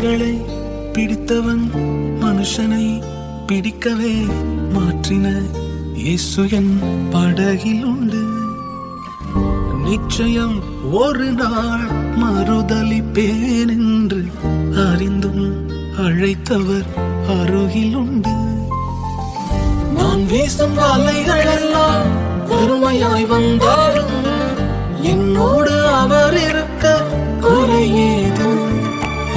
மீன்களை பிடித்தவன் மனுஷனை பிடிக்கவே மாற்றின இயேசு என் படகில் உண்டு. நிச்சயம் ஒரு நாள் மறுதலிப்பேன் என்று அறிந்தும் அழைத்தவர் அருகில் உண்டு. நான் வீசும் வலைகள் எல்லாம் பெருமையாய் வந்தாலும் என்னோடு அவர் இருக்க குறையேது.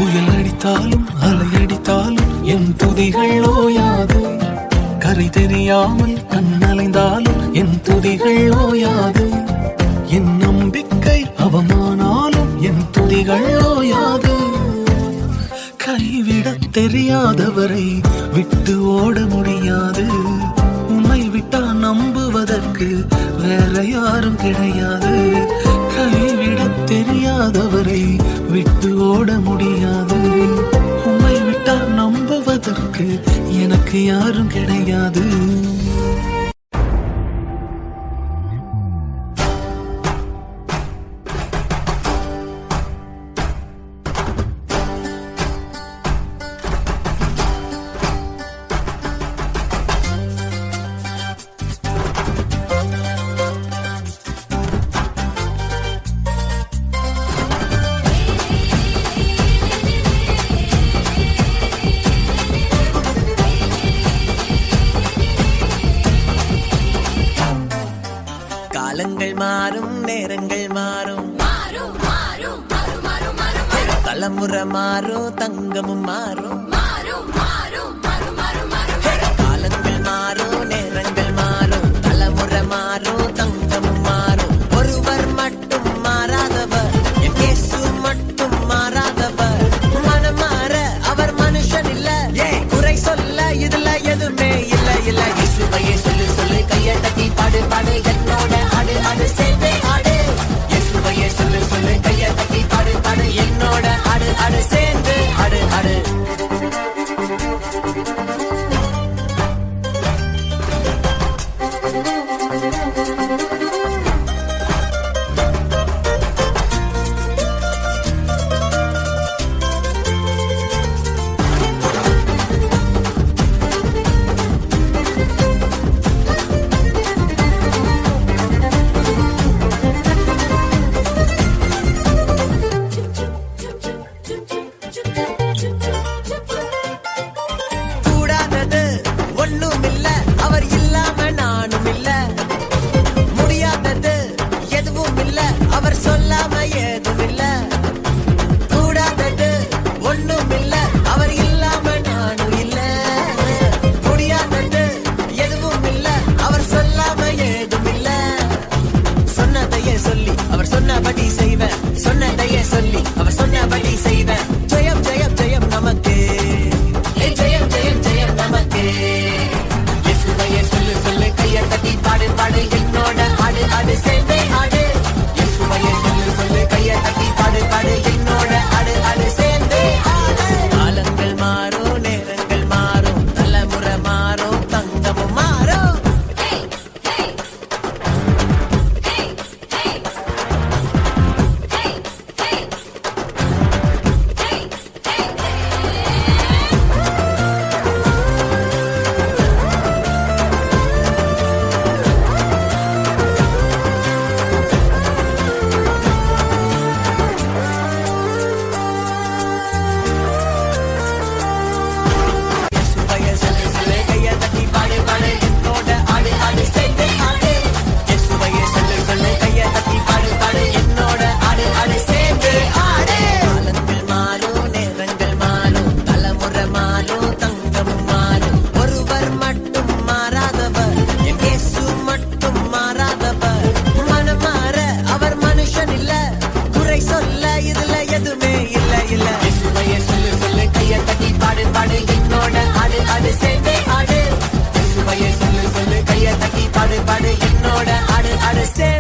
புயல் அடித்தாலும் அலையடித்தாலும் என் துதிகள் ஓயாது. கரை தெரியாமல் கண்ணலைந்தாலும் என் துதிகள் ஓயாது. என் நம்பிக்கை அவமானாலும் என் துதிகள் ஓயாது. கைவிட தெரியாதவரை விட்டு ஓட முடியாது. உன்னை விட்டா நம்புவதற்கு வேற யாரும் கிடையாது. கைவிட தெரியாதவரை விட்டு ஓட முடியாது. உன்னை விட்டா நம்புவதற்கு எனக்கு யாரும் கிடையாது. காலங்கள் மாறும், நேரங்கள் மாறும், தலைமுறை மாறும், தங்கமும் மாறும். காலங்கள் மாறும், நேரங்கள் மாறும், தலைமுறை மாறும், தங்கமும் மாறும். ஒருவர் மட்டும் மாறாதவர், என் இயேசு மட்டும் மாறாதவர். மனம் மாற அவர் மனுஷன் இல்ல, குறை சொல்ல இதுல எதுவுமே இல்ல இல்ல. இயேசுவையே சொல்லு சொல்லு, கையை தட்டி பாடு பாடு, என்னோட ஆடு ஆடு சேர்ந்தே ஆடு. இயேசுவையே சொல்லு சொல்லு, கையை தட்டி பாடு பாடு, என்னோட ஆடு ஆடு சேர்ந்து ஆடு ஆடு. கூடாதது ஒண்ணும் இல்ல, அவர் இல்லாம நானும் இல்ல. முடியாதது எதுவும் இல்ல, அவர் சொல்லாம ஏதும் இல்ல. கூடாதது ஒண்ணும் இல்ல, அவர் இல்லாம நானும் இல்ல. முடியாதது எதுவும் இல்ல, அவர் சொல்லாம ஏதும் இல்ல. சொன்னதையே சொல்லி அவர் சொன்னபடி செய்வேன், சொன்னதையே சொல்லி அவர் சொன்னபடி செய்வேன். ஜெயம் ஜெயம் ஜெயம் நமக்கு, ஜெயம் ஜெயம் ஜெயம் நமக்கு. இயேசுவையே சொல்லு சொல்லு, கையை தட்டி பாடு பாடு, என்னோட ஆடு ஆடு சேர்ந்தே ஆடு. இயேசுவையே சொல்லு சொல்லு, கையை தட்டி பாடு பாடு, என்னோட ஆடு ஆடு சேர்ந்தே ஆடு. காலங்கள் மாறும், நேரங்கள் மாறும், தலைமுறை மாறும், தங்கமும் மாறும். இயேசுவையே சொல்லு சொல்லு, கையை தட்டி பாடு பாடு, என்னோட ஆடு ஆடு சேர்ந்தே ஆடு. இயேசுவையே சொல்லு சொல்லு, கையை தட்டி பாடு பாடு, என்னோட ஆடு ஆடு சேர்ந்தே ஆடு. காலங்கள் மாறும், நேரங்கள் மாறும், தலைமுறை மாறும், தங்கமும் மாறும். ஒருவர் மட்டும் மாறாதவர், என் இயேசு மட்டும் மாறாதவர். மனம் மாற அவர் மனுஷன் இல்ல, குறை சொல்ல இதுல எதுவுமே இல்ல இல்ல. இயேசுவையே சொல்லு சொல்லு, கையை தட்டி பாடு பாடு, என்னோட ஆடு ஆடு சேர்ந்தே ஆடு. இயேசுவையே சொல்லு சொல்லு, கையை தட்டி பாடு பாடு, என்னோட ஆடு ஆடு சேர்ந்தே